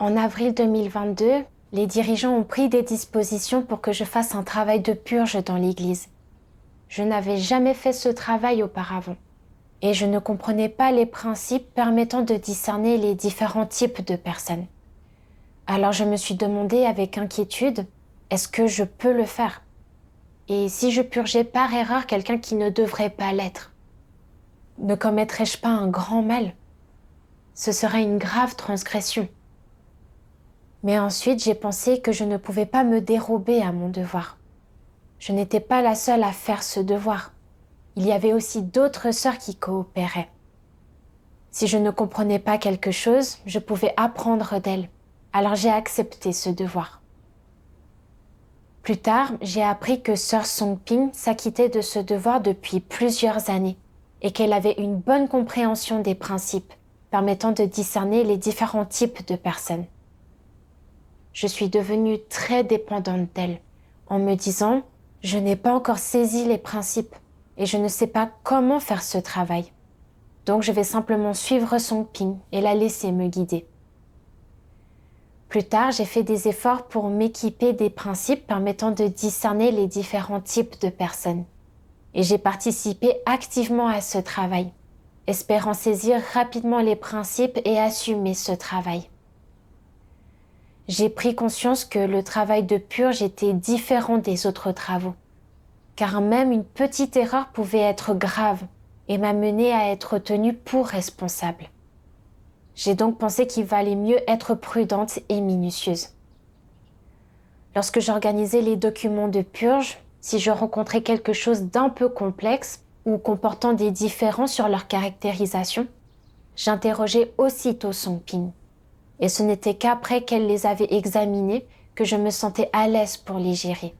En avril 2022, les dirigeants ont pris des dispositions pour que je fasse un travail de purge dans l'église. Je n'avais jamais fait ce travail auparavant et je ne comprenais pas les principes permettant de discerner les différents types de personnes. Alors je me suis demandé avec inquiétude, est-ce que je peux le faire? Et si je purgeais par erreur quelqu'un qui ne devrait pas l'être? Ne commettrais-je pas un grand mal? Ce serait une grave transgression. Mais ensuite, j'ai pensé que je ne pouvais pas me dérober à mon devoir. Je n'étais pas la seule à faire ce devoir. Il y avait aussi d'autres sœurs qui coopéraient. Si je ne comprenais pas quelque chose, je pouvais apprendre d'elles. Alors j'ai accepté ce devoir. Plus tard, j'ai appris que sœur Songping s'acquittait de ce devoir depuis plusieurs années et qu'elle avait une bonne compréhension des principes permettant de discerner les différents types de personnes. Je suis devenue très dépendante d'elle en me disant « Je n'ai pas encore saisi les principes et je ne sais pas comment faire ce travail. Donc je vais simplement suivre Songping et la laisser me guider. » Plus tard, j'ai fait des efforts pour m'équiper des principes permettant de discerner les différents types de personnes. Et j'ai participé activement à ce travail, espérant saisir rapidement les principes et assumer ce travail. J'ai pris conscience que le travail de purge était différent des autres travaux, car même une petite erreur pouvait être grave et m'amener à être tenue pour responsable. J'ai donc pensé qu'il valait mieux être prudente et minutieuse. Lorsque j'organisais les documents de purge, si je rencontrais quelque chose d'un peu complexe ou comportant des différences sur leur caractérisation, j'interrogeais aussitôt Songping. Et ce n'était qu'après qu'elle les avait examinés que je me sentais à l'aise pour les gérer.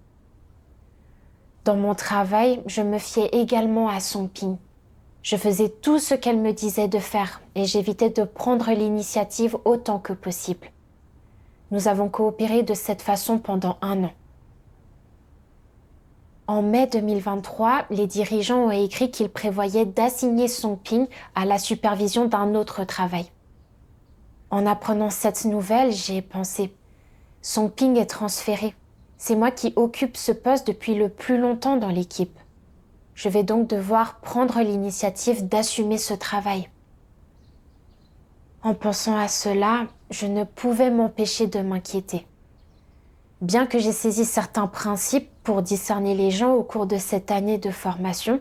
Dans mon travail, je me fiais également à Songping. Je faisais tout ce qu'elle me disait de faire et j'évitais de prendre l'initiative autant que possible. Nous avons coopéré de cette façon pendant 1 an. En mai 2023, les dirigeants ont écrit qu'ils prévoyaient d'assigner Songping à la supervision d'un autre travail. En apprenant cette nouvelle, j'ai pensé « Songping est transféré. C'est moi qui occupe ce poste depuis le plus longtemps dans l'équipe. Je vais donc devoir prendre l'initiative d'assumer ce travail. » En pensant à cela, je ne pouvais m'empêcher de m'inquiéter. Bien que j'ai saisi certains principes pour discerner les gens au cours de cette année de formation,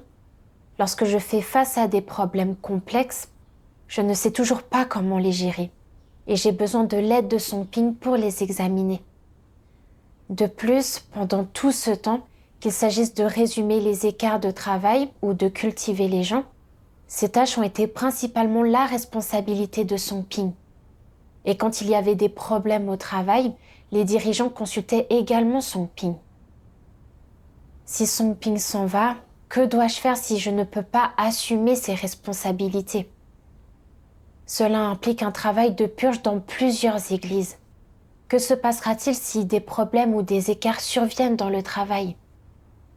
lorsque je fais face à des problèmes complexes, je ne sais toujours pas comment les gérer et j'ai besoin de l'aide de Songping pour les examiner. De plus, pendant tout ce temps, qu'il s'agisse de résumer les écarts de travail ou de cultiver les gens, ces tâches ont été principalement la responsabilité de Songping. Et quand il y avait des problèmes au travail, les dirigeants consultaient également Songping. Si Songping s'en va, que dois-je faire si je ne peux pas assumer ces responsabilités? Cela implique un travail de purge dans plusieurs églises. Que se passera-t-il si des problèmes ou des écarts surviennent dans le travail,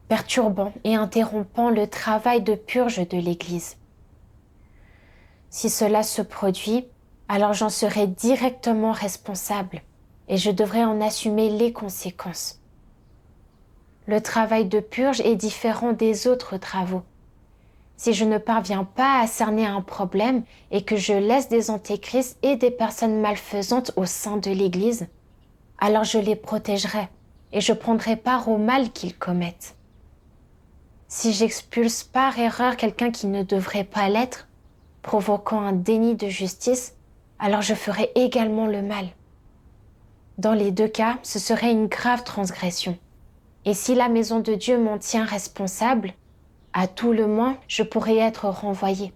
perturbant et interrompant le travail de purge de l'église? Si cela se produit, alors j'en serai directement responsable et je devrais en assumer les conséquences. Le travail de purge est différent des autres travaux. Si je ne parviens pas à cerner un problème et que je laisse des antéchrists et des personnes malfaisantes au sein de l'Église, alors je les protégerai et je prendrai part au mal qu'ils commettent. Si j'expulse par erreur quelqu'un qui ne devrait pas l'être, provoquant un déni de justice, alors je ferai également le mal. Dans les 2 cas, ce serait une grave transgression. Et si la maison de Dieu m'en tient responsable, à tout le moins, je pourrais être renvoyée.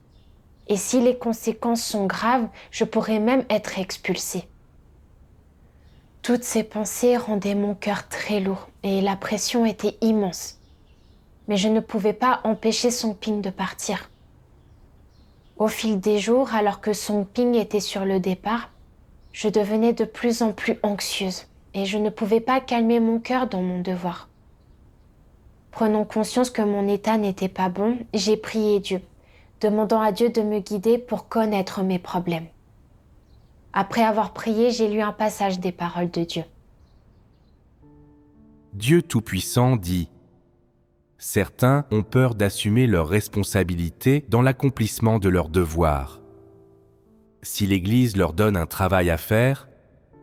Et si les conséquences sont graves, je pourrais même être expulsée. Toutes ces pensées rendaient mon cœur très lourd et la pression était immense. Mais je ne pouvais pas empêcher Songping de partir. Au fil des jours, alors que Songping était sur le départ, je devenais de plus en plus anxieuse et je ne pouvais pas calmer mon cœur dans mon devoir. Prenant conscience que mon état n'était pas bon, j'ai prié Dieu, demandant à Dieu de me guider pour connaître mes problèmes. Après avoir prié, j'ai lu un passage des paroles de Dieu. Dieu Tout-Puissant dit « Certains ont peur d'assumer leurs responsabilités dans l'accomplissement de leurs devoirs. Si l'Église leur donne un travail à faire,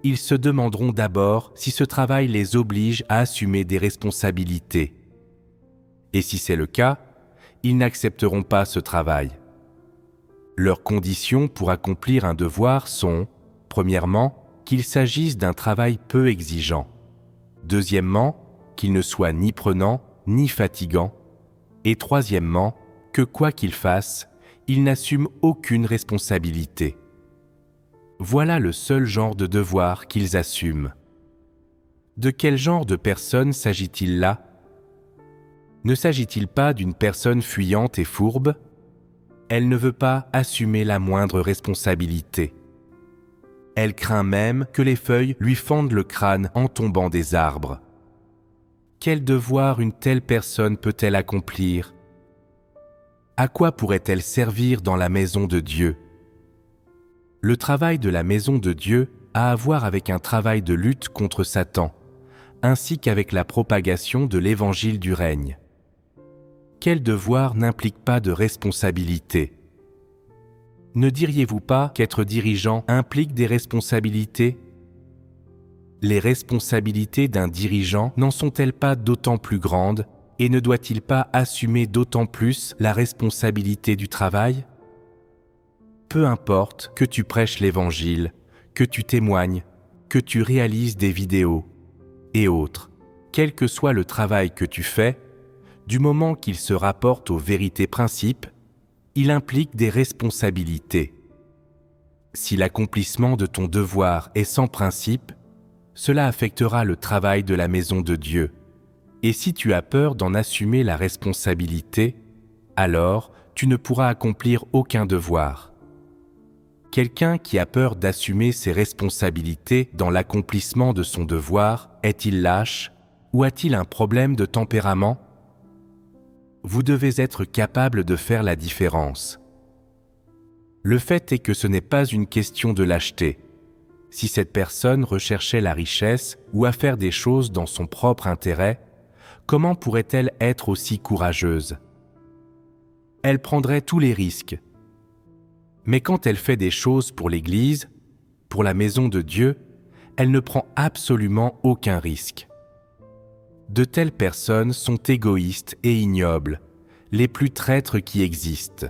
ils se demanderont d'abord si ce travail les oblige à assumer des responsabilités. Et si c'est le cas, ils n'accepteront pas ce travail. Leurs conditions pour accomplir un devoir sont, premièrement, qu'il s'agisse d'un travail peu exigeant. Deuxièmement, qu'il ne soit ni prenant ni fatigant. Et troisièmement, que quoi qu'ils fassent, ils n'assument aucune responsabilité. Voilà le seul genre de devoir qu'ils assument. De quel genre de personne s'agit-il là ? Ne s'agit-il pas d'une personne fuyante et fourbe ? Elle ne veut pas assumer la moindre responsabilité. Elle craint même que les feuilles lui fendent le crâne en tombant des arbres. Quel devoir une telle personne peut-elle accomplir ? À quoi pourrait-elle servir dans la maison de Dieu ? Le travail de la maison de Dieu a à voir avec un travail de lutte contre Satan, ainsi qu'avec la propagation de l'évangile du règne. Quel devoir n'implique pas de responsabilité ? Ne diriez-vous pas qu'être dirigeant implique des responsabilités ? Les responsabilités d'un dirigeant n'en sont-elles pas d'autant plus grandes et ne doit-il pas assumer d'autant plus la responsabilité du travail ? Peu importe que tu prêches l'Évangile, que tu témoignes, que tu réalises des vidéos et autres, quel que soit le travail que tu fais, du moment qu'il se rapporte aux vérités principes, il implique des responsabilités. Si l'accomplissement de ton devoir est sans principe, cela affectera le travail de la maison de Dieu. Et si tu as peur d'en assumer la responsabilité, alors tu ne pourras accomplir aucun devoir. Quelqu'un qui a peur d'assumer ses responsabilités dans l'accomplissement de son devoir, est-il lâche ou a-t-il un problème de tempérament ? Vous devez être capable de faire la différence. Le fait est que ce n'est pas une question de lâcheté. Si cette personne recherchait la richesse ou à faire des choses dans son propre intérêt, comment pourrait-elle être aussi courageuse ? Elle prendrait tous les risques. Mais quand elle fait des choses pour l'Église, pour la maison de Dieu, elle ne prend absolument aucun risque. De telles personnes sont égoïstes et ignobles, les plus traîtres qui existent.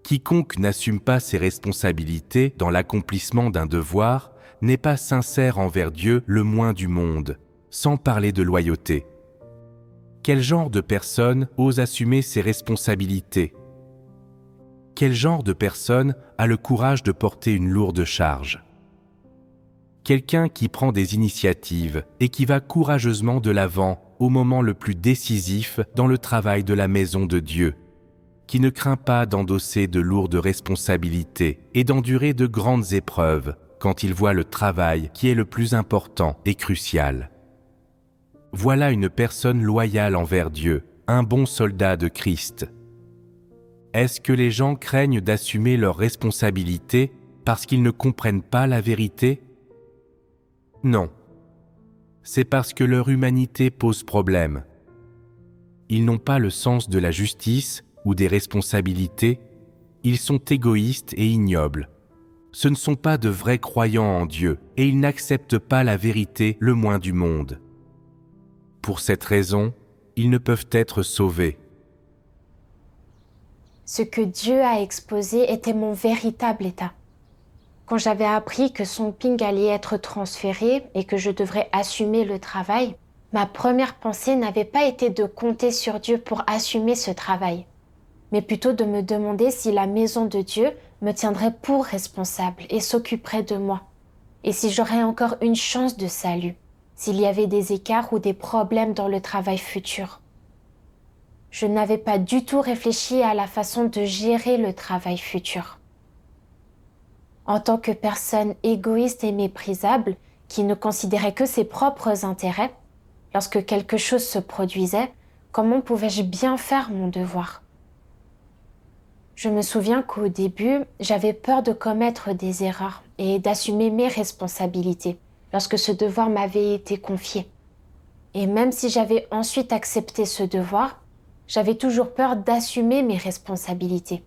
Quiconque n'assume pas ses responsabilités dans l'accomplissement d'un devoir n'est pas sincère envers Dieu le moins du monde, sans parler de loyauté. Quel genre de personne ose assumer ses responsabilités ? Quel genre de personne a le courage de porter une lourde charge ? Quelqu'un qui prend des initiatives et qui va courageusement de l'avant au moment le plus décisif dans le travail de la maison de Dieu, qui ne craint pas d'endosser de lourdes responsabilités et d'endurer de grandes épreuves quand il voit le travail qui est le plus important et crucial. Voilà une personne loyale envers Dieu, un bon soldat de Christ. Est-ce que les gens craignent d'assumer leurs responsabilités parce qu'ils ne comprennent pas la vérité ? Non. C'est parce que leur humanité pose problème. Ils n'ont pas le sens de la justice ou des responsabilités, ils sont égoïstes et ignobles. Ce ne sont pas de vrais croyants en Dieu et ils n'acceptent pas la vérité le moins du monde. Pour cette raison, ils ne peuvent être sauvés. Ce que Dieu a exposé était mon véritable état. Quand j'avais appris que son ping allait être transféré et que je devrais assumer le travail, ma première pensée n'avait pas été de compter sur Dieu pour assumer ce travail, mais plutôt de me demander si la maison de Dieu me tiendrait pour responsable et s'occuperait de moi, et si j'aurais encore une chance de salut, s'il y avait des écarts ou des problèmes dans le travail futur. Je n'avais pas du tout réfléchi à la façon de gérer le travail futur. En tant que personne égoïste et méprisable, qui ne considérait que ses propres intérêts, lorsque quelque chose se produisait, comment pouvais-je bien faire mon devoir ? Je me souviens qu'au début, j'avais peur de commettre des erreurs et d'assumer mes responsabilités lorsque ce devoir m'avait été confié. Et même si j'avais ensuite accepté ce devoir, j'avais toujours peur d'assumer mes responsabilités.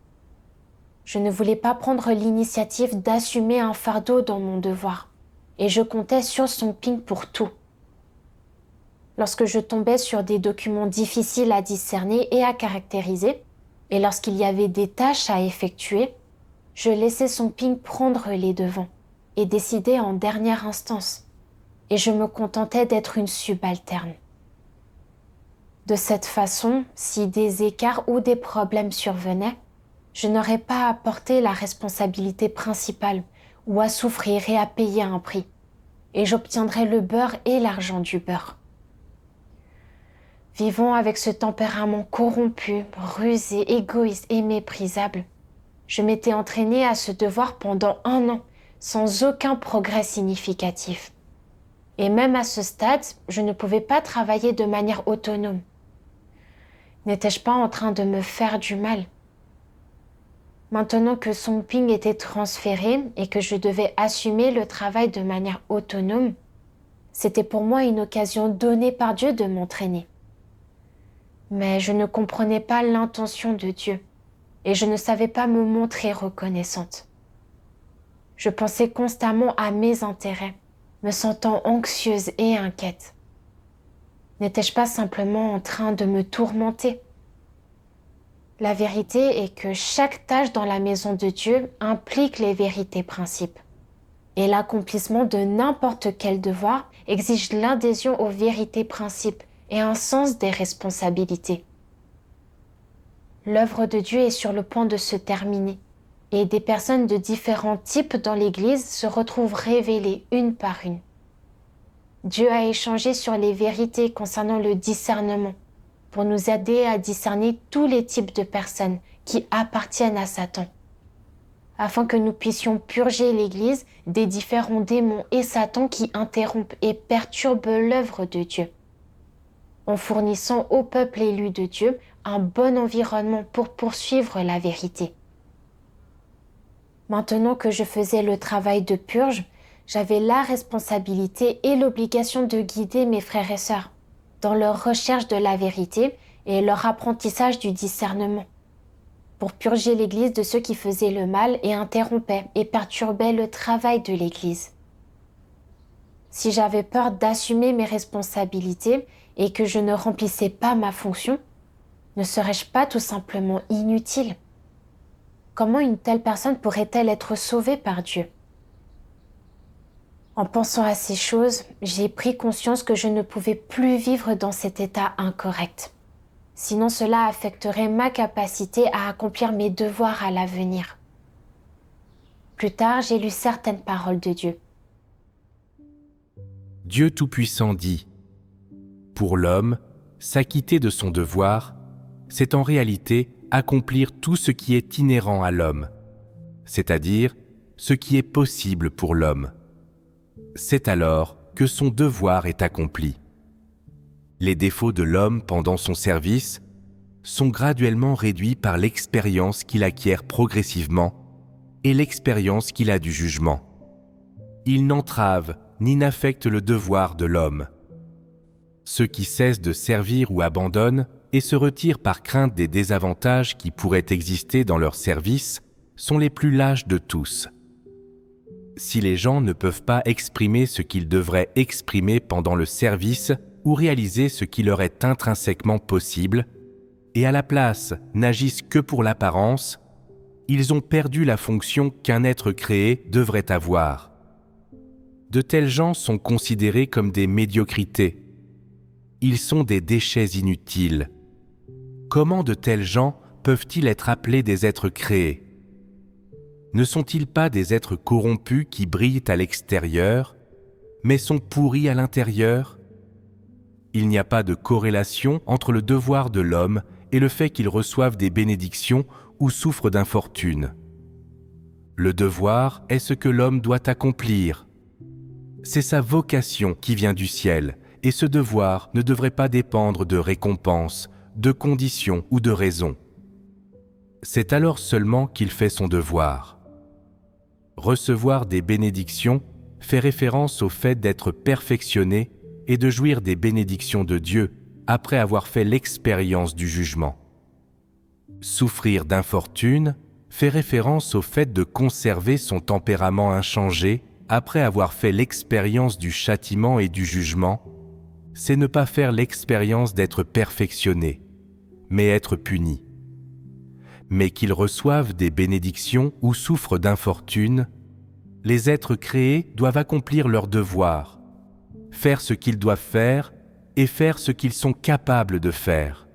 Je ne voulais pas prendre l'initiative d'assumer un fardeau dans mon devoir, et je comptais sur Song Ping pour tout. Lorsque je tombais sur des documents difficiles à discerner et à caractériser, et lorsqu'il y avait des tâches à effectuer, je laissais Song Ping prendre les devants et décider en dernière instance, et je me contentais d'être une subalterne. De cette façon, si des écarts ou des problèmes survenaient, je n'aurais pas à porter la responsabilité principale ou à souffrir et à payer un prix, et j'obtiendrais le beurre et l'argent du beurre. Vivant avec ce tempérament corrompu, rusé, égoïste et méprisable, je m'étais entraînée à ce devoir pendant 1 an, sans aucun progrès significatif. Et même à ce stade, je ne pouvais pas travailler de manière autonome. N'étais-je pas en train de me faire du mal? Maintenant que Song Ping était transféré et que je devais assumer le travail de manière autonome, c'était pour moi une occasion donnée par Dieu de m'entraîner. Mais je ne comprenais pas l'intention de Dieu et je ne savais pas me montrer reconnaissante. Je pensais constamment à mes intérêts, me sentant anxieuse et inquiète. N'étais-je pas simplement en train de me tourmenter? La vérité est que chaque tâche dans la maison de Dieu implique les vérités principes. Et l'accomplissement de n'importe quel devoir exige l'adhésion aux vérités principes et un sens des responsabilités. L'œuvre de Dieu est sur le point de se terminer et des personnes de différents types dans l'Église se retrouvent révélées une par une. Dieu a échangé sur les vérités concernant le discernement pour nous aider à discerner tous les types de personnes qui appartiennent à Satan, afin que nous puissions purger l'Église des différents démons et Satan qui interrompent et perturbent l'œuvre de Dieu, en fournissant au peuple élu de Dieu un bon environnement pour poursuivre la vérité. Maintenant que je faisais le travail de purge, j'avais la responsabilité et l'obligation de guider mes frères et sœurs dans leur recherche de la vérité et leur apprentissage du discernement, pour purger l'Église de ceux qui faisaient le mal et interrompaient et perturbaient le travail de l'Église. Si j'avais peur d'assumer mes responsabilités et que je ne remplissais pas ma fonction, ne serais-je pas tout simplement inutile? Comment une telle personne pourrait-elle être sauvée par Dieu? En pensant à ces choses, j'ai pris conscience que je ne pouvais plus vivre dans cet état incorrect. Sinon cela affecterait ma capacité à accomplir mes devoirs à l'avenir. Plus tard, j'ai lu certaines paroles de Dieu. Dieu Tout-Puissant dit : pour l'homme, s'acquitter de son devoir, c'est en réalité accomplir tout ce qui est inhérent à l'homme, c'est-à-dire ce qui est possible pour l'homme. C'est alors que son devoir est accompli. Les défauts de l'homme pendant son service sont graduellement réduits par l'expérience qu'il acquiert progressivement et l'expérience qu'il a du jugement. Ils n'entravent ni n'affectent le devoir de l'homme. Ceux qui cessent de servir ou abandonnent et se retirent par crainte des désavantages qui pourraient exister dans leur service sont les plus lâches de tous. Si les gens ne peuvent pas exprimer ce qu'ils devraient exprimer pendant le service ou réaliser ce qui leur est intrinsèquement possible, et à la place n'agissent que pour l'apparence, ils ont perdu la fonction qu'un être créé devrait avoir. De tels gens sont considérés comme des médiocrités. Ils sont des déchets inutiles. Comment de tels gens peuvent-ils être appelés des êtres créés ? Ne sont-ils pas des êtres corrompus qui brillent à l'extérieur, mais sont pourris à l'intérieur ? Il n'y a pas de corrélation entre le devoir de l'homme et le fait qu'il reçoive des bénédictions ou souffre d'infortune. Le devoir est ce que l'homme doit accomplir. C'est sa vocation qui vient du ciel, et ce devoir ne devrait pas dépendre de récompenses, de conditions ou de raisons. c'est alors seulement qu'il fait son devoir. Recevoir des bénédictions fait référence au fait d'être perfectionné et de jouir des bénédictions de Dieu après avoir fait l'expérience du jugement. Souffrir d'infortune fait référence au fait de conserver son tempérament inchangé après avoir fait l'expérience du châtiment et du jugement. C'est ne pas faire l'expérience d'être perfectionné, mais être puni. Mais qu'ils reçoivent des bénédictions ou souffrent d'infortune, les êtres créés doivent accomplir leur devoir, faire ce qu'ils doivent faire et faire ce qu'ils sont capables de faire.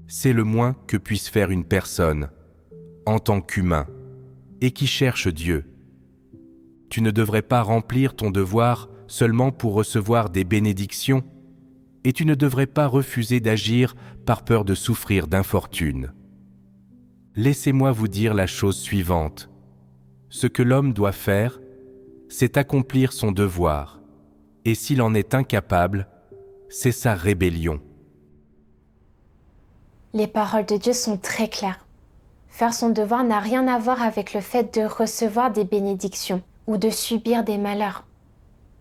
C'est le moins que puisse faire une personne, en tant qu'humain, et qui cherche Dieu. Tu ne devrais pas remplir ton devoir seulement pour recevoir des bénédictions, et tu ne devrais pas refuser d'agir par peur de souffrir d'infortune. Laissez-moi vous dire la chose suivante. Ce que l'homme doit faire, c'est accomplir son devoir, et s'il en est incapable, c'est sa rébellion. Les paroles de Dieu sont très claires. Faire son devoir n'a rien à voir avec le fait de recevoir des bénédictions ou de subir des malheurs.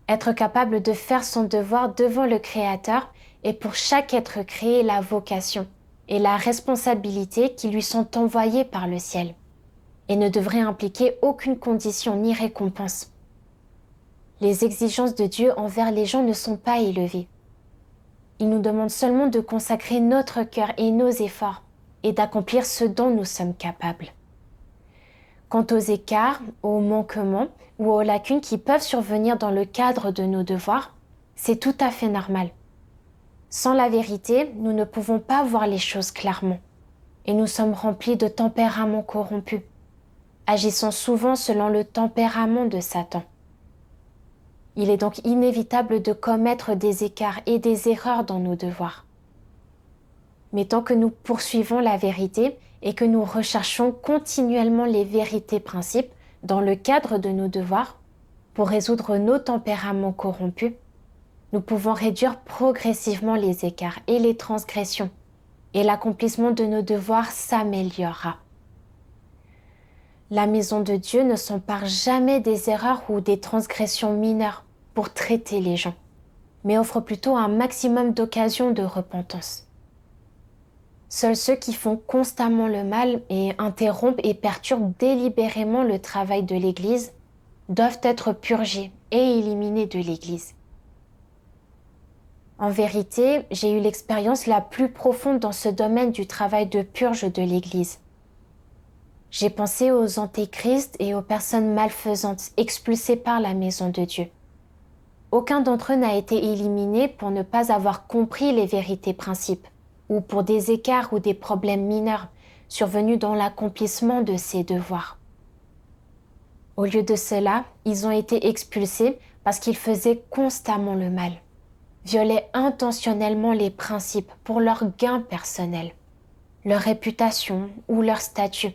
Être capable de faire son devoir devant le Créateur est pour chaque être créé la vocation et la responsabilité qui lui sont envoyées par le ciel, et ne devrait impliquer aucune condition ni récompense. Les exigences de Dieu envers les gens ne sont pas élevées. Il nous demande seulement de consacrer notre cœur et nos efforts et d'accomplir ce dont nous sommes capables. Quant aux écarts, aux manquements ou aux lacunes qui peuvent survenir dans le cadre de nos devoirs, c'est tout à fait normal. Sans la vérité, nous ne pouvons pas voir les choses clairement, et nous sommes remplis de tempéraments corrompus, agissant souvent selon le tempérament de Satan. Il est donc inévitable de commettre des écarts et des erreurs dans nos devoirs. Mais tant que nous poursuivons la vérité et que nous recherchons continuellement les vérités principes dans le cadre de nos devoirs, pour résoudre nos tempéraments corrompus, nous pouvons réduire progressivement les écarts et les transgressions, et l'accomplissement de nos devoirs s'améliorera. La maison de Dieu ne s'empare jamais des erreurs ou des transgressions mineures pour traiter les gens, mais offre plutôt un maximum d'occasions de repentance. Seuls ceux qui font constamment le mal et interrompent et perturbent délibérément le travail de l'Église doivent être purgés et éliminés de l'Église. En vérité, j'ai eu l'expérience la plus profonde dans ce domaine du travail de purge de l'Église. J'ai pensé aux antéchrists et aux personnes malfaisantes expulsées par la maison de Dieu. Aucun d'entre eux n'a été éliminé pour ne pas avoir compris les vérités principes ou pour des écarts ou des problèmes mineurs survenus dans l'accomplissement de ses devoirs. Au lieu de cela, ils ont été expulsés parce qu'ils faisaient constamment le mal, violaient intentionnellement les principes pour leur gain personnel, leur réputation ou leur statut,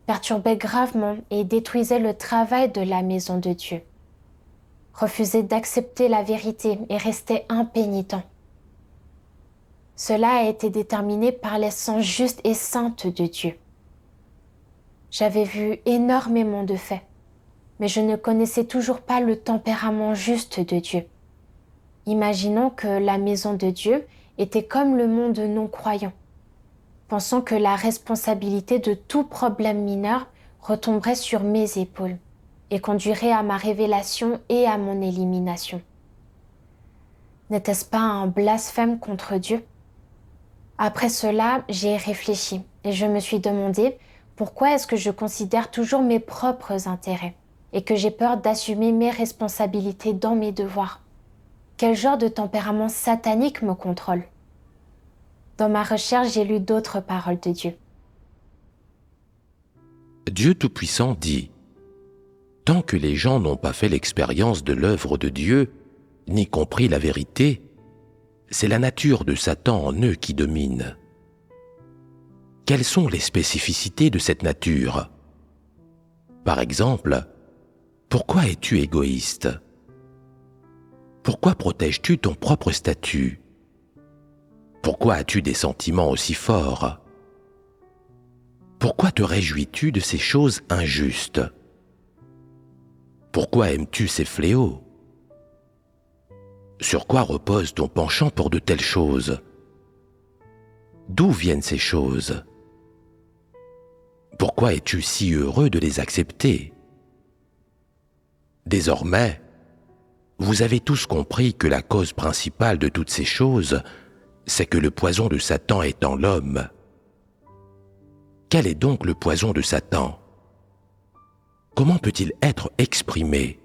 perturbaient gravement et détruisaient le travail de la maison de Dieu, refusaient d'accepter la vérité et restaient impénitents. Cela a été déterminé par l'essence juste et sainte de Dieu. J'avais vu énormément de faits, mais je ne connaissais toujours pas le tempérament juste de Dieu. Imaginons que la maison de Dieu était comme le monde non-croyant, pensant que la responsabilité de tout problème mineur retomberait sur mes épaules et conduirait à ma révélation et à mon élimination. N'était-ce pas un blasphème contre Dieu ? Après cela, j'ai réfléchi et je me suis demandé pourquoi est-ce que je considère toujours mes propres intérêts et que j'ai peur d'assumer mes responsabilités dans mes devoirs. Quel genre de tempérament satanique me contrôle ? Dans ma recherche, j'ai lu d'autres paroles de Dieu. Dieu Tout-Puissant dit : tant que les gens n'ont pas fait l'expérience de l'œuvre de Dieu, ni compris la vérité, c'est la nature de Satan en eux qui domine. Quelles sont les spécificités de cette nature ? Par exemple, pourquoi es-tu égoïste ? Pourquoi protèges-tu ton propre statut ? Pourquoi as-tu des sentiments aussi forts ? pourquoi te réjouis-tu de ces choses injustes? Pourquoi aimes-tu ces fléaux? Sur quoi repose ton penchant pour de telles choses? D'où viennent ces choses? Pourquoi es-tu si heureux de les accepter? Désormais, vous avez tous compris que la cause principale de toutes ces choses, c'est que le poison de Satan est en l'homme. Quel est donc le poison de Satan? Comment peut-il être exprimé?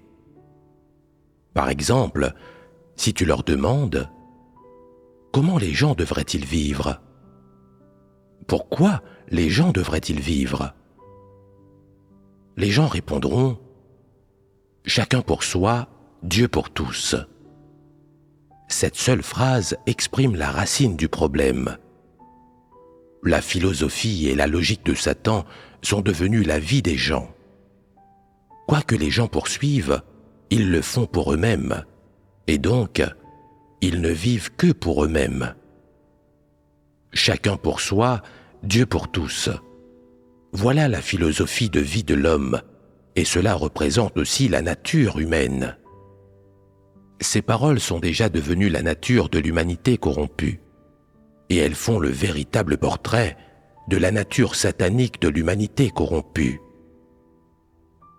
Par exemple, si tu leur demandes « Comment les gens devraient-ils vivre ?» Pourquoi les gens devraient-ils vivre? Les gens répondront « Chacun pour soi, Dieu pour tous ». Cette seule phrase exprime la racine du problème. La philosophie et la logique de Satan sont devenues la vie des gens. Quoi que les gens poursuivent, ils le font pour eux-mêmes, et donc, ils ne vivent que pour eux-mêmes. Chacun pour soi, Dieu pour tous. Voilà la philosophie de vie de l'homme, et cela représente aussi la nature humaine. Ces paroles sont déjà devenues la nature de l'humanité corrompue, et elles font le véritable portrait de la nature satanique de l'humanité corrompue.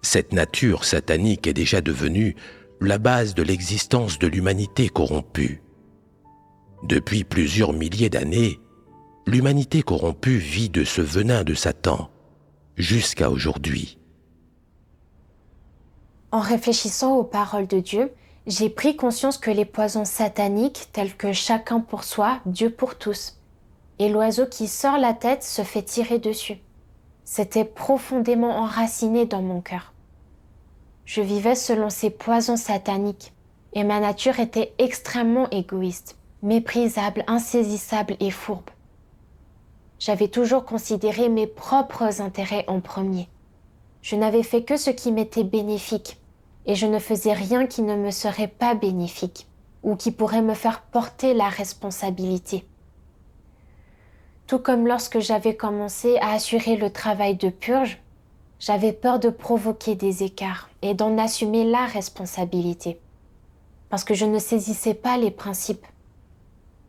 Cette nature satanique est déjà devenue la base de l'existence de l'humanité corrompue. Depuis plusieurs milliers d'années, l'humanité corrompue vit de ce venin de Satan, jusqu'à aujourd'hui. En réfléchissant aux paroles de Dieu, j'ai pris conscience que les poisons sataniques, tels que chacun pour soi, Dieu pour tous, et l'oiseau qui sort la tête se fait tirer dessus, s'étaient profondément enracinés dans mon cœur. Je vivais selon ces poisons sataniques, et ma nature était extrêmement égoïste, méprisable, insaisissable et fourbe. J'avais toujours considéré mes propres intérêts en premier. Je n'avais fait que ce qui m'était bénéfique, et je ne faisais rien qui ne me serait pas bénéfique, ou qui pourrait me faire porter la responsabilité. Tout comme lorsque j'avais commencé à assurer le travail de purge, j'avais peur de provoquer des écarts et d'en assumer la responsabilité, parce que je ne saisissais pas les principes.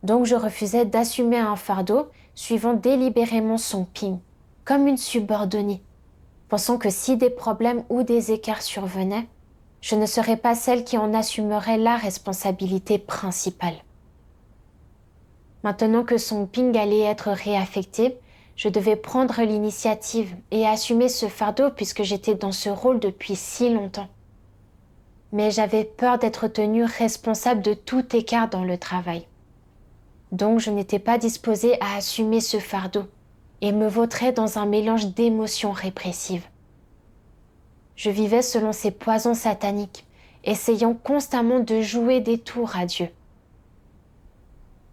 Donc je refusais d'assumer un fardeau suivant délibérément son ping, comme une subordonnée, pensant que si des problèmes ou des écarts survenaient, je ne serais pas celle qui en assumerait la responsabilité principale. Maintenant que Song Ping allait être réaffecté, je devais prendre l'initiative et assumer ce fardeau puisque j'étais dans ce rôle depuis si longtemps. Mais j'avais peur d'être tenue responsable de tout écart dans le travail. Donc je n'étais pas disposée à assumer ce fardeau et me vautrais dans un mélange d'émotions répressives. Je vivais selon ces poisons sataniques, essayant constamment de jouer des tours à Dieu.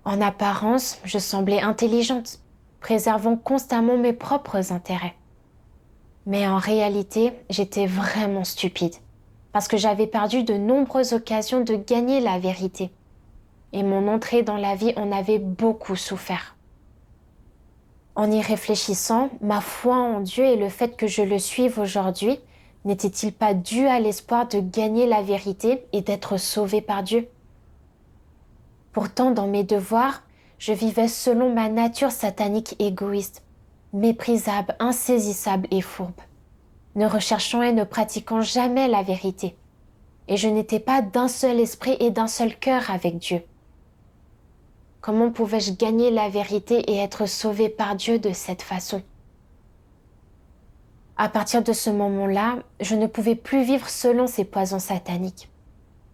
En apparence, je semblais intelligente, préservant constamment mes propres intérêts. Mais en réalité, j'étais vraiment stupide, parce que j'avais perdu de nombreuses occasions de gagner la vérité. Et mon entrée dans la vie en avait beaucoup souffert. En y réfléchissant, ma foi en Dieu et le fait que je le suive aujourd'hui, n'était-il pas dû à l'espoir de gagner la vérité et d'être sauvé par Dieu? Pourtant, dans mes devoirs, je vivais selon ma nature satanique égoïste, méprisable, insaisissable et fourbe, ne recherchant et ne pratiquant jamais la vérité. Et je n'étais pas d'un seul esprit et d'un seul cœur avec Dieu. Comment pouvais-je gagner la vérité et être sauvé par Dieu de cette façon? À partir de ce moment-là, je ne pouvais plus vivre selon ces poisons sataniques.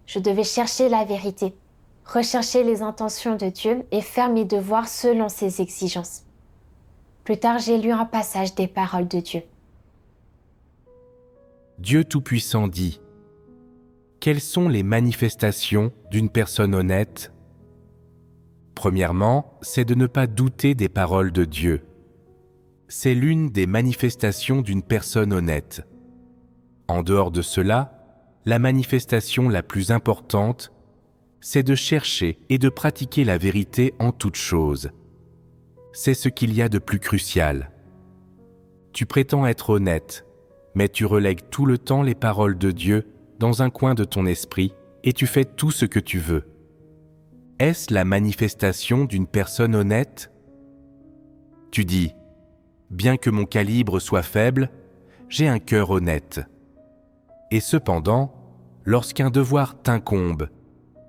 Je devais chercher la vérité, rechercher les intentions de Dieu et faire mes devoirs selon ses exigences. Plus tard, j'ai lu un passage des paroles de Dieu. Dieu Tout-Puissant dit : quelles sont les manifestations d'une personne honnête ? Premièrement, c'est de ne pas douter des paroles de Dieu. C'est l'une des manifestations d'une personne honnête. En dehors de cela, la manifestation la plus importante, c'est de chercher et de pratiquer la vérité en toutes choses. C'est ce qu'il y a de plus crucial. Tu prétends être honnête, mais tu relègues tout le temps les paroles de Dieu dans un coin de ton esprit et tu fais tout ce que tu veux. Est-ce la manifestation d'une personne honnête ? Tu dis, bien que mon calibre soit faible, j'ai un cœur honnête. Et cependant, lorsqu'un devoir t'incombe,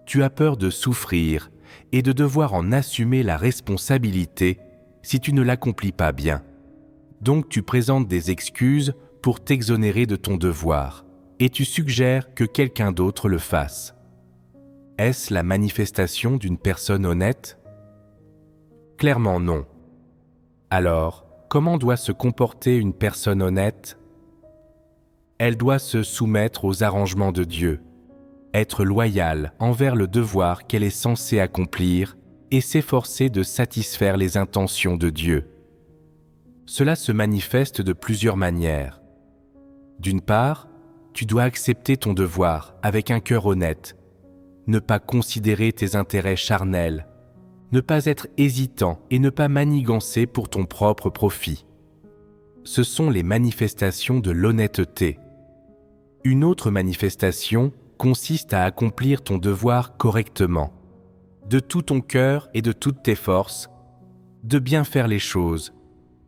tu as peur de souffrir et de devoir en assumer la responsabilité si tu ne l'accomplis pas bien. Donc tu présentes des excuses pour t'exonérer de ton devoir et tu suggères que quelqu'un d'autre le fasse. Est-ce la manifestation d'une personne honnête ? Clairement non. Alors, comment doit se comporter une personne honnête ? Elle doit se soumettre aux arrangements de Dieu, être loyale envers le devoir qu'elle est censée accomplir et s'efforcer de satisfaire les intentions de Dieu. Cela se manifeste de plusieurs manières. D'une part, tu dois accepter ton devoir avec un cœur honnête, ne pas considérer tes intérêts charnels, ne pas être hésitant et ne pas manigancer pour ton propre profit. Ce sont les manifestations de l'honnêteté. Une autre manifestation consiste à accomplir ton devoir correctement, de tout ton cœur et de toutes tes forces, de bien faire les choses,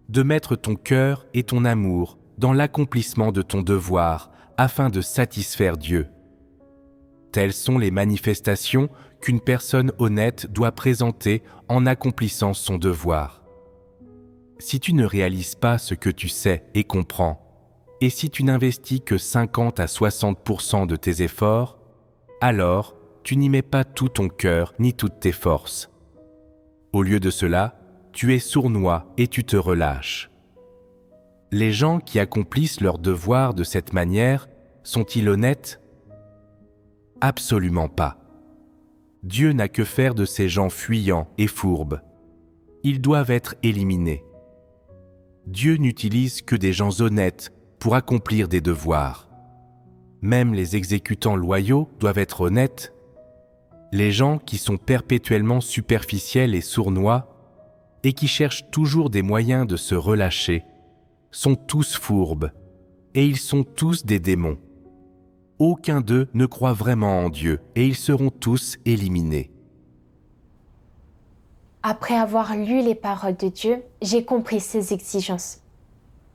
de mettre ton cœur et ton amour dans l'accomplissement de ton devoir afin de satisfaire Dieu. Telles sont les manifestations qu'une personne honnête doit présenter en accomplissant son devoir. Si tu ne réalises pas ce que tu sais et comprends, et si tu n'investis que 50 à 60% de tes efforts, alors tu n'y mets pas tout ton cœur ni toutes tes forces. Au lieu de cela, tu es sournois et tu te relâches. Les gens qui accomplissent leur devoir de cette manière sont-ils honnêtes ? Absolument pas. Dieu n'a que faire de ces gens fuyants et fourbes. Ils doivent être éliminés. Dieu n'utilise que des gens honnêtes pour accomplir des devoirs. Même les exécutants loyaux doivent être honnêtes. Les gens qui sont perpétuellement superficiels et sournois et qui cherchent toujours des moyens de se relâcher sont tous fourbes et ils sont tous des démons. Aucun d'eux ne croit vraiment en Dieu et ils seront tous éliminés. Après avoir lu les paroles de Dieu, j'ai compris ses exigences.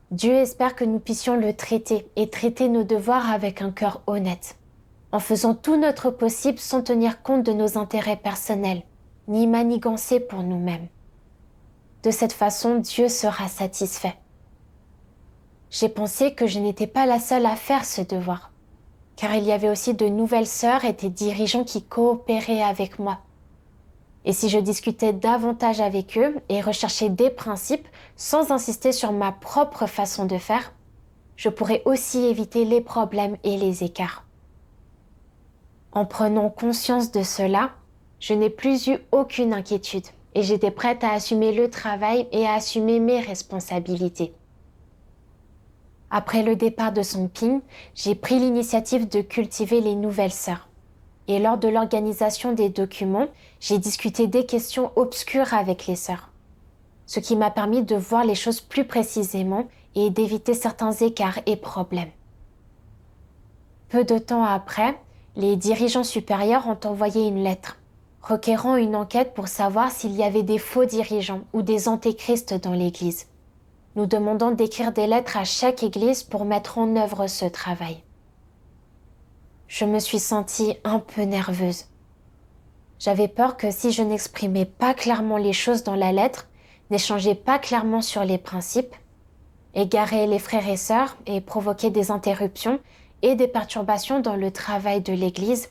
Dieu espère que nous puissions le traiter et traiter nos devoirs avec un cœur honnête, en faisant tout notre possible sans tenir compte de nos intérêts personnels, ni manigancer pour nous-mêmes. De cette façon, Dieu sera satisfait. J'ai pensé que je n'étais pas la seule à faire ce devoir, car il y avait aussi de nouvelles sœurs et des dirigeants qui coopéraient avec moi. Et si je discutais davantage avec eux et recherchais des principes sans insister sur ma propre façon de faire, je pourrais aussi éviter les problèmes et les écarts. En prenant conscience de cela, je n'ai plus eu aucune inquiétude et j'étais prête à assumer le travail et à assumer mes responsabilités. Après le départ de Song Ping, j'ai pris l'initiative de cultiver les nouvelles sœurs. Et lors de l'organisation des documents, j'ai discuté des questions obscures avec les sœurs, ce qui m'a permis de voir les choses plus précisément et d'éviter certains écarts et problèmes. Peu de temps après, les dirigeants supérieurs ont envoyé une lettre, requérant une enquête pour savoir s'il y avait des faux dirigeants ou des antéchrists dans l'Église, nous demandant d'écrire des lettres à chaque Église pour mettre en œuvre ce travail. Je me suis sentie un peu nerveuse. J'avais peur que si je n'exprimais pas clairement les choses dans la lettre, n'échangeais pas clairement sur les principes, égarais les frères et sœurs et provoquais des interruptions et des perturbations dans le travail de l'Église,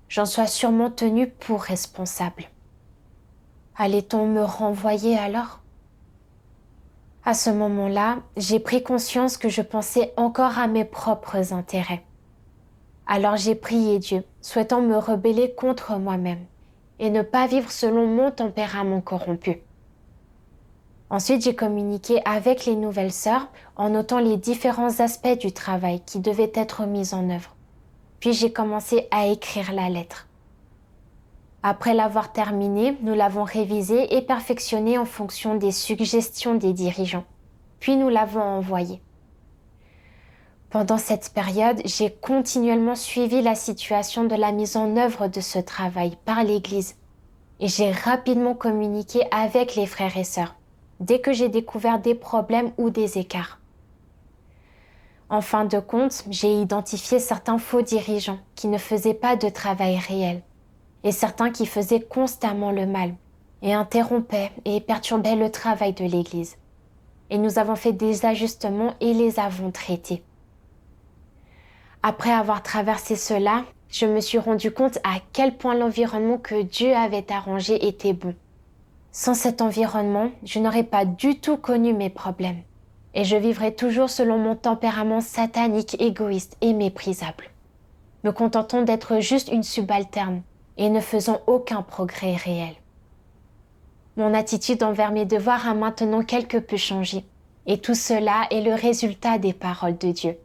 j'en sois sûrement tenue pour responsable. Allait-on me renvoyer alors ? À ce moment-là, j'ai pris conscience que je pensais encore à mes propres intérêts. Alors j'ai prié Dieu, souhaitant me rebeller contre moi-même et ne pas vivre selon mon tempérament corrompu. Ensuite, j'ai communiqué avec les nouvelles sœurs en notant les différents aspects du travail qui devaient être mis en œuvre. Puis j'ai commencé à écrire la lettre. Après l'avoir terminée, nous l'avons révisée et perfectionnée en fonction des suggestions des dirigeants. puis nous l'avons envoyé. Pendant cette période, j'ai continuellement suivi la situation de la mise en œuvre de ce travail par l'Église et j'ai rapidement communiqué avec les frères et sœurs dès que j'ai découvert des problèmes ou des écarts. En fin de compte, j'ai identifié certains faux dirigeants qui ne faisaient pas de travail réel et certains qui faisaient constamment le mal et interrompaient et perturbaient le travail de l'Église. Et nous avons fait des ajustements et les avons traités. Après avoir traversé cela, je me suis rendu compte à quel point l'environnement que Dieu avait arrangé était bon. Sans cet environnement, je n'aurais pas du tout connu mes problèmes. Et je vivrais toujours selon mon tempérament satanique, égoïste et méprisable, me contentant d'être juste une subalterne et ne faisant aucun progrès réel. Mon attitude envers mes devoirs a maintenant quelque peu changé, et tout cela est le résultat des paroles de Dieu.